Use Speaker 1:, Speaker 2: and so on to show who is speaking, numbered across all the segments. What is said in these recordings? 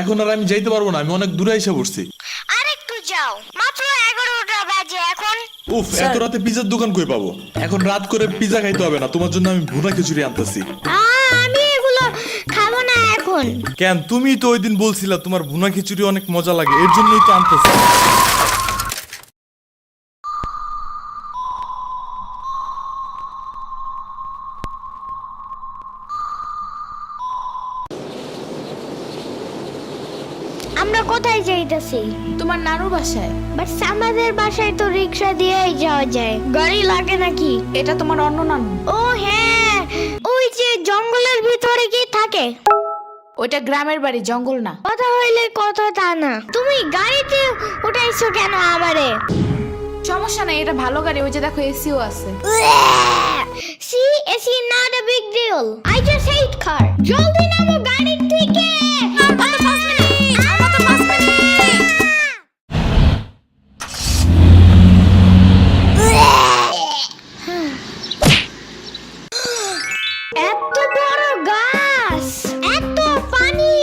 Speaker 1: এখন আর আমি যাইতে পারবো না, আমি অনেক দূরে এসে পড়ছি।
Speaker 2: আরেকটু যাও, মাত্র 11টা বাজে এখন।
Speaker 1: উফ, এত রাতে পিজার দোকান কই পাবো? এখন রাত করে পিজা খাইতে হবে না, তোমার জন্য আমি ভুনা খিচুড়ি আনতেছি।
Speaker 2: আমি এগুলো খাবো না এখন।
Speaker 1: কেন? তুমি তো ওই দিন বলছিলা তোমার ভুনা খিচুড়ি অনেক মজা লাগে, এর জন্যই তো আনতেছি।
Speaker 2: আমরা কোথায় যাইতেছি?
Speaker 3: তোমার নানুর বাসায়।
Speaker 2: বাট আমাদের বাসায় তো রিক্সা দিয়েই যাওয়া যায়, গাড়ি লাগে নাকি?
Speaker 3: এটা তোমার অন্য নানু।
Speaker 2: ও হ্যাঁ, ওই যে জঙ্গলের ভিতরে কি থাকে?
Speaker 3: ওইটা গ্রামের বাড়ি, জঙ্গল না।
Speaker 2: কথা হইলে কথা তা না। তুমি গাড়িতে উঠাইছো কেন আমারে?
Speaker 3: সমস্যা নাই, এটা ভালো গাড়ি। ওই যে দেখো, এসিও আছে।
Speaker 2: See, it's not a big deal. I just hate car. জলদি নামো গাড়ি থেকে। এত বড় গাছ, এত পানি,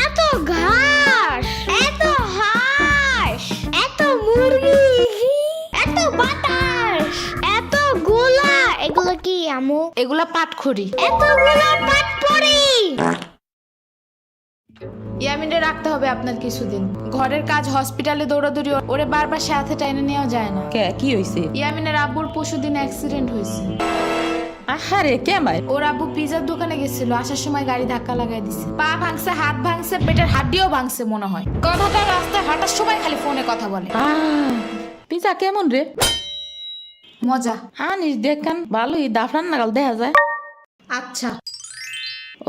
Speaker 2: এত ঘাস, এত হাঁস, এত মুরগি, এত বাতাস, এত গোলা। এগুলো কি আমু?
Speaker 3: এগুলা পাটখড়ি।
Speaker 2: এতগুলো পাটপড়ি।
Speaker 3: ইয়ামিনে রাখতে হবে আপনার কিছুদিন। ঘরের কাজ, হসপিটালে দৌড়াদৌড়ি, ওরে বারবার সাথে টাইনে নেওয়া যায় না।
Speaker 4: কি হইছে?
Speaker 3: ইয়ামিনের আব্বুর পরশুদিন অ্যাক্সিডেন্ট হয়েছে।
Speaker 4: আহারে কেমাই?
Speaker 3: ওর আব্বু পিজার দোকানে গেছিল, আসার সময় গাড়ি ধাক্কা লাগাই দিছে। পা ভাঙছে, হাত ভাঙছে, পেটের হাড্ডিও ভাঙছে মনে হয়। কথাটা রাস্তায় হাঁটার সময় খালি ফোনে কথা বলে।
Speaker 4: পিজা কেমন রে?
Speaker 3: মজা।
Speaker 4: আনিস দেখান, ভালোই দাফরান নাগাল দেখা যায়।
Speaker 3: আচ্ছা,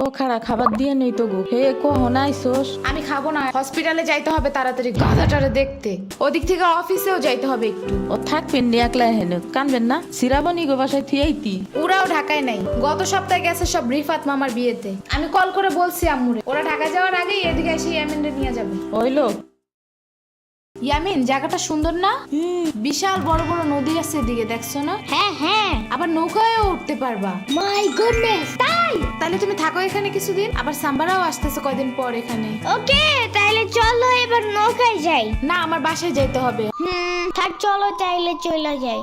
Speaker 4: ও খারা খাবার দিয়ে নেই তো গো। হে কখন আইসোস?
Speaker 3: আমি খাবো না, হসপিটালে যাইতে হবে তাড়াতাড়ি গাধাটারে দেখতে। ওদিক থেকে অফিসেও যাইতে হবে একটু।
Speaker 4: ও থাকবেন নি একলা হেন, কানবেন না? সিরাবনি গো বাসায় থিয়াইতি।
Speaker 3: ওরাও ঢাকায় নাই, গত সপ্তাহে গেছে সব রিফাত মামার বিয়েতে। আমি কল করে বলছি আম্মুরে, ওরা ঢাকা যাওয়ার আগেই এদিকে এসে ইয়ামিনরে নিয়ে যাবে।
Speaker 4: ওইলো
Speaker 3: ইয়ামিন, জায়গাটা সুন্দর না? বিশাল বড় বড় নদী আছে এদিকে, দেখছো না?
Speaker 2: হ্যাঁ হ্যাঁ,
Speaker 3: আবার নৌকায়ও উঠতে পারবা।
Speaker 2: মাই গুডনেস, তাই?
Speaker 3: তাহলে তুমি থাকো এখানে কিছুদিন, আবার সাম্বারাও আসতেছে কয়দিন পর এখানে।
Speaker 2: ওকে, তাইলে চলো এবার নৌকায় যাই।
Speaker 3: না, আমার বাসায় যাইতে হবে।
Speaker 2: থাক, চলো তাইলে চলে যাই।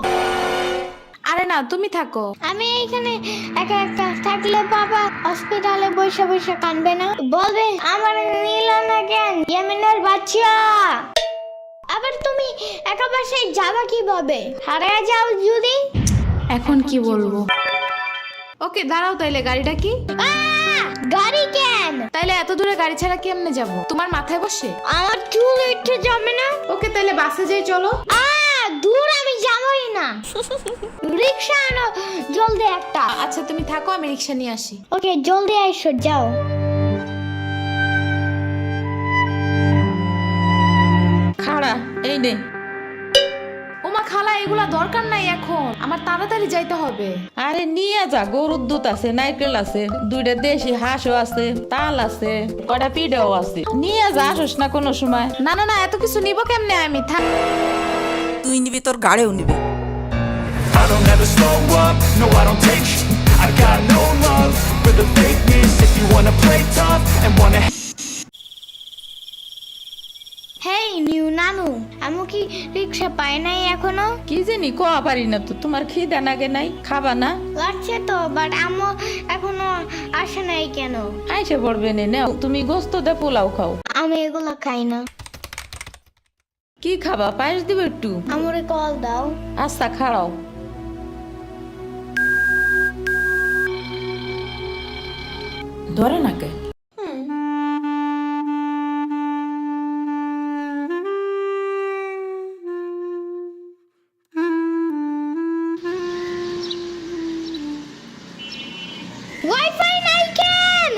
Speaker 3: আরে না, তুমি থাকো।
Speaker 2: আমি এখানে একা একা থাকলে বাবা হসপিটালে বসে বসে কানবে না? বলবে আমার নিল না কেন ইয়ামিনের বাচ্চা। আবার তুমি একা বাসায় যাবা কিভাবে? হারিয়ে যাও যদি?
Speaker 3: এখন কি বলবো? ওকে দাঁড়াও, তাইলে গাড়িটা কি?
Speaker 2: গাড়ি কেন?
Speaker 3: তাইলে এত দূরে গাড়ি ছাড়া কেমনে যাব? তোমার মাথায় বসে?
Speaker 2: আমার চুল উঠে যাবে না?
Speaker 3: ওকে, তাইলে বাসে যাই, চলো।
Speaker 2: দূর আমি যাবই না। রিক্সা আনো জলদি একটা।
Speaker 3: আচ্ছা তুমি থাকো, আমি রিক্সা নিয়ে আসি।
Speaker 2: ওকে, জলদি আইসো, যাও।
Speaker 4: খাড়া এই নে।
Speaker 3: ওমা খালা, এগুলা দরকার নাই এখন, আমার তাড়াতাড়ি যাইতে হবে।
Speaker 4: আরে নিয়ে যা, গরুর দুধ আছে, নারকেল আছে, দুইটা দেশি হাঁসও আছে, তাল আছে, কয়টা পিঠাও আছে। নিয়ে যা, আসোস না কোনো সময়?
Speaker 3: না না না, এত কিছু নিব কেমনে আমি? থাক।
Speaker 5: তুই নিবি, তোর গাড়িও নিবি।
Speaker 6: I don't ever slow up, no I don't take sh- I got no love for the fakeness. If you wanna play tough and wanna
Speaker 2: hey new নানু, আমি কি রিক্সা পাই নাই এখনো?
Speaker 4: কি জানি কোয়া পারি না তো। তোমার খিদে নাগে নাই? খাবা না?
Speaker 2: লাগছে তো, বাট আমু এখনো আসে নাই কেন?
Speaker 4: আইসে পড়বে নে, নাও তুমি গোস্ত দে পোলাও খাও।
Speaker 2: আমি এগুলো খাই না।
Speaker 4: কি খাবা? পায়েস দিব একটু?
Speaker 2: আমরে কল দাও।
Speaker 4: আচ্ছা খাড়াও। ধরে নাকে।
Speaker 2: ওয়াইফাই নাই কেন?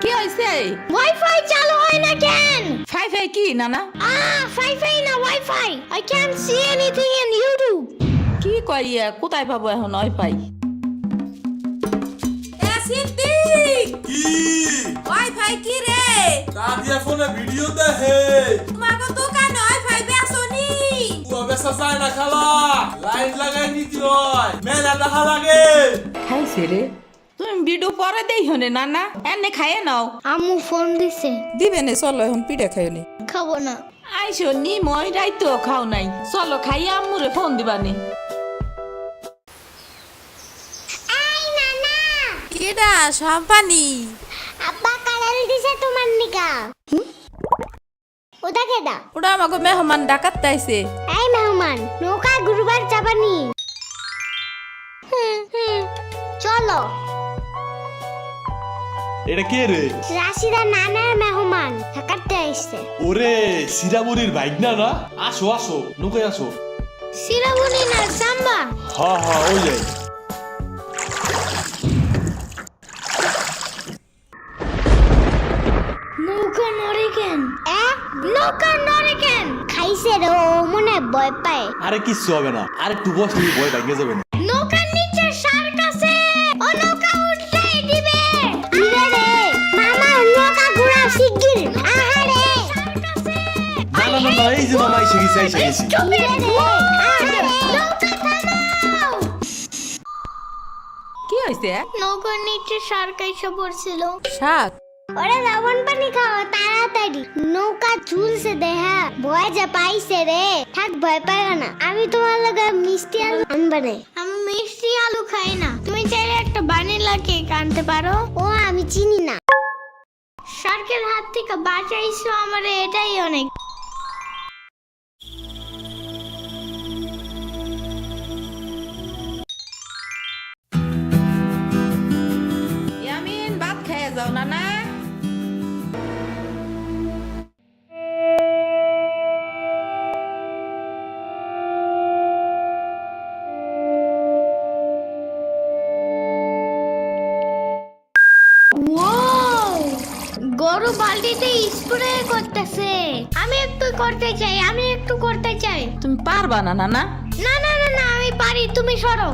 Speaker 4: কি হয়েছে?
Speaker 2: ওয়াইফাই চালু হয় না কেন?
Speaker 4: ফাই ফাই কি নানা?
Speaker 2: ফাই না wifi. I can't see anything in YouTube.
Speaker 4: কি কইয়া কোথায় পাবো এখন ওয়াইফাই?
Speaker 1: কি
Speaker 5: ওয়াইফাই কি রে?
Speaker 1: দাদিয়া ফোনে ভিডিও দেখে।
Speaker 5: তোমাকে দোকানে ওয়াইফাই বেসনি?
Speaker 1: ও বেসা যায় না খালা, লাইট লাগাই নিতে হয়, মেলা দেখা লাগে।
Speaker 4: খাইছে রে? তুমি ভিডিও পরে দেই হনে নানা এনে খাইয়ে নাও।
Speaker 2: আম্মু ফোন দিছে।
Speaker 5: দিবে নে চলো এখন পিঠা খাইও নি।
Speaker 2: খাবো না।
Speaker 4: আইসো নি মই রাইতো খাও নাই, চলো খাইয়া আম্মুরে ফোন দিবানি।
Speaker 2: এই নানা,
Speaker 5: কেডা সম্পানি?
Speaker 2: আব্বা কালার দিছে তোমার নিকা। ওটা কেডা?
Speaker 5: ওটা আমাকে মেহমান ডাকাত তাইছে।
Speaker 2: এই মেহমান, নৌকা গুরুবার চাপানি। চলো।
Speaker 1: এটা কে রে?
Speaker 2: রাশিদা নানার মেহমান থাকাতে আসছে।
Speaker 1: ওরে সিরাবুরির ভাইগনা না? আসো আসো, নৌকায় আসো।
Speaker 2: সিরাবুনি না সাম্বা।
Speaker 1: হ্যাঁ ওই যাই।
Speaker 2: নৌকা নড়ে কেন? নৌকা নড়ে কেন? খাইছে রে, ও মনে হয় ভয় পায়।
Speaker 1: আরে কিচ্ছু হবে না, আরে একটু বসে ভয় ভাঙে যাবে না।
Speaker 2: নৌকার নিচে শার্ক আছে, ও নৌকা উঠতেই দিবে। ইরে রে, মামা নৌকা ঘোরা শিগগির। আহারে, শার্ক আছে।
Speaker 1: না এই যে মামা এসে গেছি।
Speaker 2: ইরে রে, আহারে, নৌকা থামাও।
Speaker 4: কি হইছে?
Speaker 2: নৌকার নিচে শার্ক এসে পড়ছিল।
Speaker 5: শাক
Speaker 2: ওরে লবণ পানি খাও তাড়াতাড়ি, নৌকা ঝুলছে দেহা, ভয় যে পাইছে রে। থাক ভয় পাই না, আমি তোমার লগে মিষ্টি আলু আনবে না। আমি মিষ্টি আলু খাই না, তুমি চাইলে একটা ভ্যানিলা কেক আনতে পারো। ও আমি চিনি না। শার্কের হাত থেকে বাঁচাইছো আমারে, এটাই অনেক।
Speaker 4: ইয়ামিন ভাত খেয়ে যাও নানা।
Speaker 2: গরু বালতিতে স্প্রে করতেছে। আমি একটু করতে চাই।
Speaker 4: তুমি পারবা না নানা?
Speaker 2: না আমি পারি, তুমি সরো।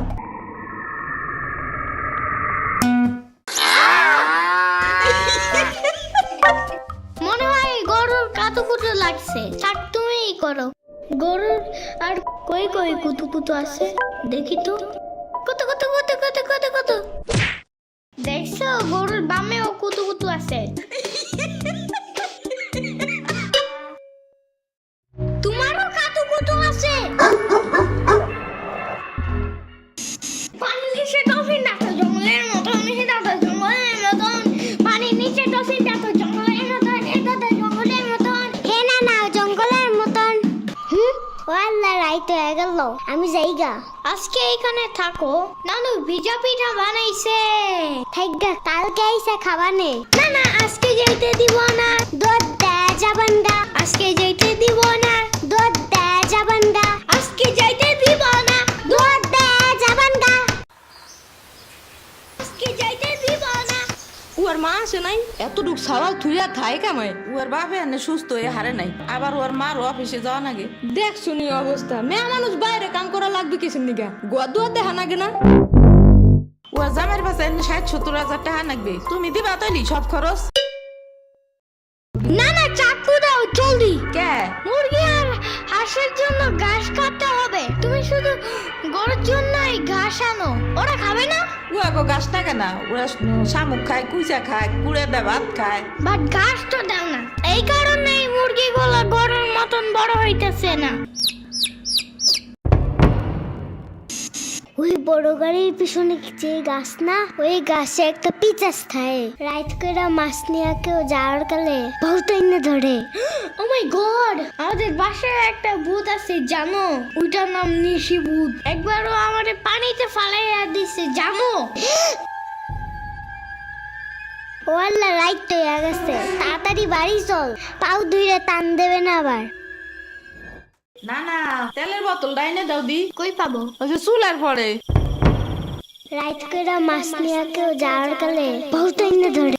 Speaker 2: মনে হয় গরুর কাতুকুতু লাগছে, থাক তুমিই করো। গরুর আর কই কুতুকুতু আছে দেখি তো। কত দেখছো, গরুর বামেও কুতুকুতু আছে। তোমারও কাতুকুতু আছে। পানির নিচে ডলফিন দেখো জঙ্গলের মতন, পানির নিচে ডলফিন দেখো জঙ্গলের মতন, জঙ্গলের মতন। হে না জঙ্গলের মতন। ওয়াল্লা রাইত হয়ে গেল, আমি যাইগা। আজকে এখানে থাকো। নানু ভিজা পিঠা বানাইছে, থাইগা কালকে আইসা খাবানে। না আজকে যাইতে দিব না, দুধ দেয়া যাবেন গা। আজকে যাইতে দিব না, দুধ দেয়া যাবেন গা। আজকে যাইতে দিব না, দুধ দেয়া যাবেন গা। আজকে যাইতে দিব না।
Speaker 4: ওর মা আসে নাই, এতটুক সওয়াল থুইয়া থাই কামাই। ওর বাপে এনে সুস্থ হয়ে হারে নাই, আবার ওর মার অফিসে যাওয়া নাগে।
Speaker 3: দেখ শুনি অবস্থা, মেয়ে মানুষ বাইরে কাম করা লাগবে কিসের নিগা? গোয়া দুয়া দেখা নাগে না?
Speaker 4: ওর জামের পাশে 60-70 হাজার টাকা লাগবে, তুমি দিবা তৈলি সব খরচ?
Speaker 2: না চাকু দাও জলদি।
Speaker 4: কে?
Speaker 2: মুরগি আর হাঁসের জন্য ঘাস কাটতে হবে। তুমি শুধু গরুর জন্যই ঘাস আনো, ওরা খাবে না।
Speaker 4: ওগো গাছ থাকে না, ওরা শামুক খায়, কুইচা খায়, কুড়ে দেয়, ভাত খায়।
Speaker 2: বাট ঘাস তো দাও না, এই কারণে মুরগিগুলো গরুর মতন বড় হইতেছে না। ওই বড় গাড়ির পিছনে যে গাছ না, ওই গাছে একটা পিচাস খায়। রাইত করে মাছ নিয়ে কেউ যাওয়ার কালে বহুত এনে ধরে। ও মাই গড, আমাদের বাসায় একটা ভূত আছে জানো? ওইটার নাম নিশি ভূত। একবারও আমাদের পানিতে ফালাইয়া দিছে জানো? ও আল্লাহ, রাইত তো হয়ে গেছে, তাড়াতাড়ি বাড়ি চল, পাও ধুইরে টান দেবে না আবার।
Speaker 4: না তেলের বোতল ডাইনে দাও দি।
Speaker 2: কই পাবো?
Speaker 4: ওই যে চুলার পরে।
Speaker 2: রাইত করে মাছ নিয়ে কেউ যাওয়ার কালে বহুত এনে ধরে।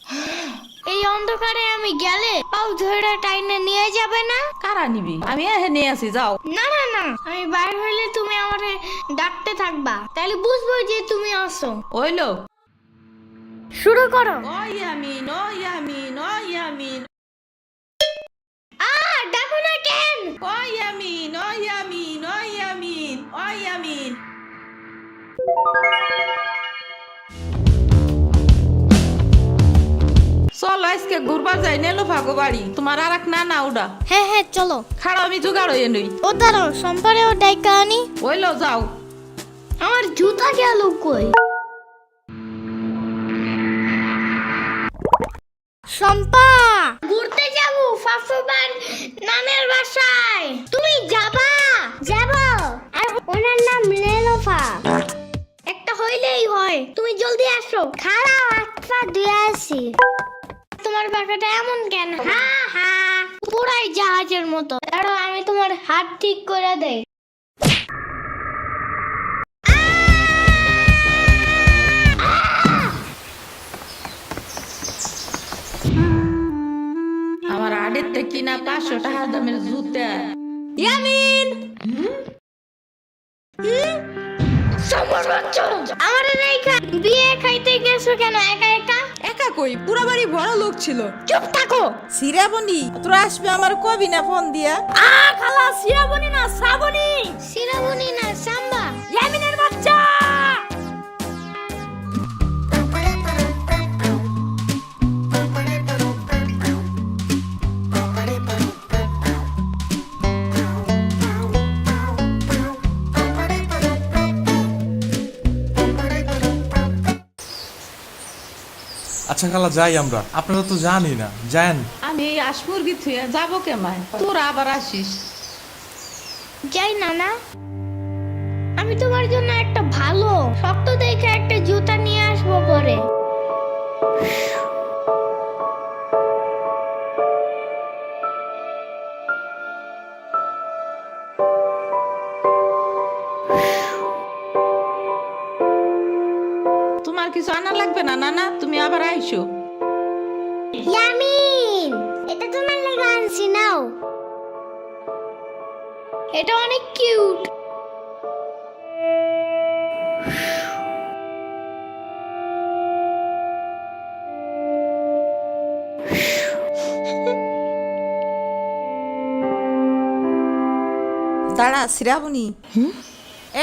Speaker 2: এই অন্ধকারে আমি গেলে পাও ধরে টাইনে নিয়ে যাবে না?
Speaker 4: কারা নিবি? আমি এহে নিয়ে আসি, যাও।
Speaker 2: না আমি বাইর হইলে তুমি আমারে ডাকতে থাকবা, তাহলে বুঝবো যে তুমি আসো।
Speaker 4: ওইলো
Speaker 2: শুরু করো।
Speaker 4: ও ইয়ামিন, ও ইয়ামিন, ও ইয়ামিন,
Speaker 2: ডাকো না কেন?
Speaker 4: ও ইয়ামিন, ও ইয়ামিন, ও ইয়ামিন, ও ইয়ামিন। চলো আজকে ঘুরবা যাই নেলো ভাগো বাড়ি তোমার আর এক না ওডা
Speaker 2: হ্যাঁ হ্যাঁ চলো।
Speaker 4: খাড়া আমি জোগাড় হয়ে নই
Speaker 2: ও দাঁড়াও, সম্পারেও ডাইকা আনি।
Speaker 4: ওইলো যাও।
Speaker 2: আমার জুতা গেল কই? শম্পা, ঘুরতে যাবো ফাফুবার নানের বাসায়। তুমি যাবা? যাব। আর ওনার নাম লেলোফা। একটা হইলেই হয়, তুমি জলদি আসো। খারাপ আচ্ছা দিয়ে আসি। তোমার পাখাটা এমন কেন? হ্যাঁ হ্যাঁ, পুরাই জাহাজের মতো। দাঁড়াও, আমি তোমার হাত ঠিক করে দেই।
Speaker 4: আমার আড়ের থেকে কিনা 500 টাকা দামের জুতা।
Speaker 5: ইয়ামিন
Speaker 2: আমার রেখা বিয়ে খাইতে গেছো কেন একা একা?
Speaker 5: একা কই, পুরা বাড়ি বড় লোক ছিল।
Speaker 2: চুপ থাকো।
Speaker 5: সিরাবনি তোরা আসবে আমার কবি না ফোন দিয়া?
Speaker 2: খালা সিরাবনি না শ্রাবণী। সিরাবনি না সাম্বা। ইয়ামিনের বাচ্চা।
Speaker 1: আচ্ছা খালা যাই আমরা, আপনারা তো জানি না, যান।
Speaker 4: আমি এই আসমুরগি থুয়ে যাবো কেমায়, তোরা আবার আসিস।
Speaker 2: যাই না না, আমি তোমার জন্য একটা ভালো শক্ত দেখে একটা জুতা নিয়ে আসবো পরে।
Speaker 4: তোমার কিছু আনা লাগবে না নানা, তুমি আবার আইসো।
Speaker 2: ইয়ামিন, এটা তোমার লাগা আনছি, নাও। এটা অনেক কিউট।
Speaker 5: দাঁড়া সিরাবনি,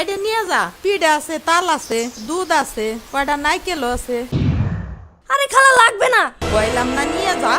Speaker 5: এটা নিয়ে যা। পিঠা আছে, তাল আছে, দুধ আছে, কয়টা নাইকেলও আছে।
Speaker 2: আরে খালা লাগবে না।
Speaker 5: কইলাম না নিয়ে যা।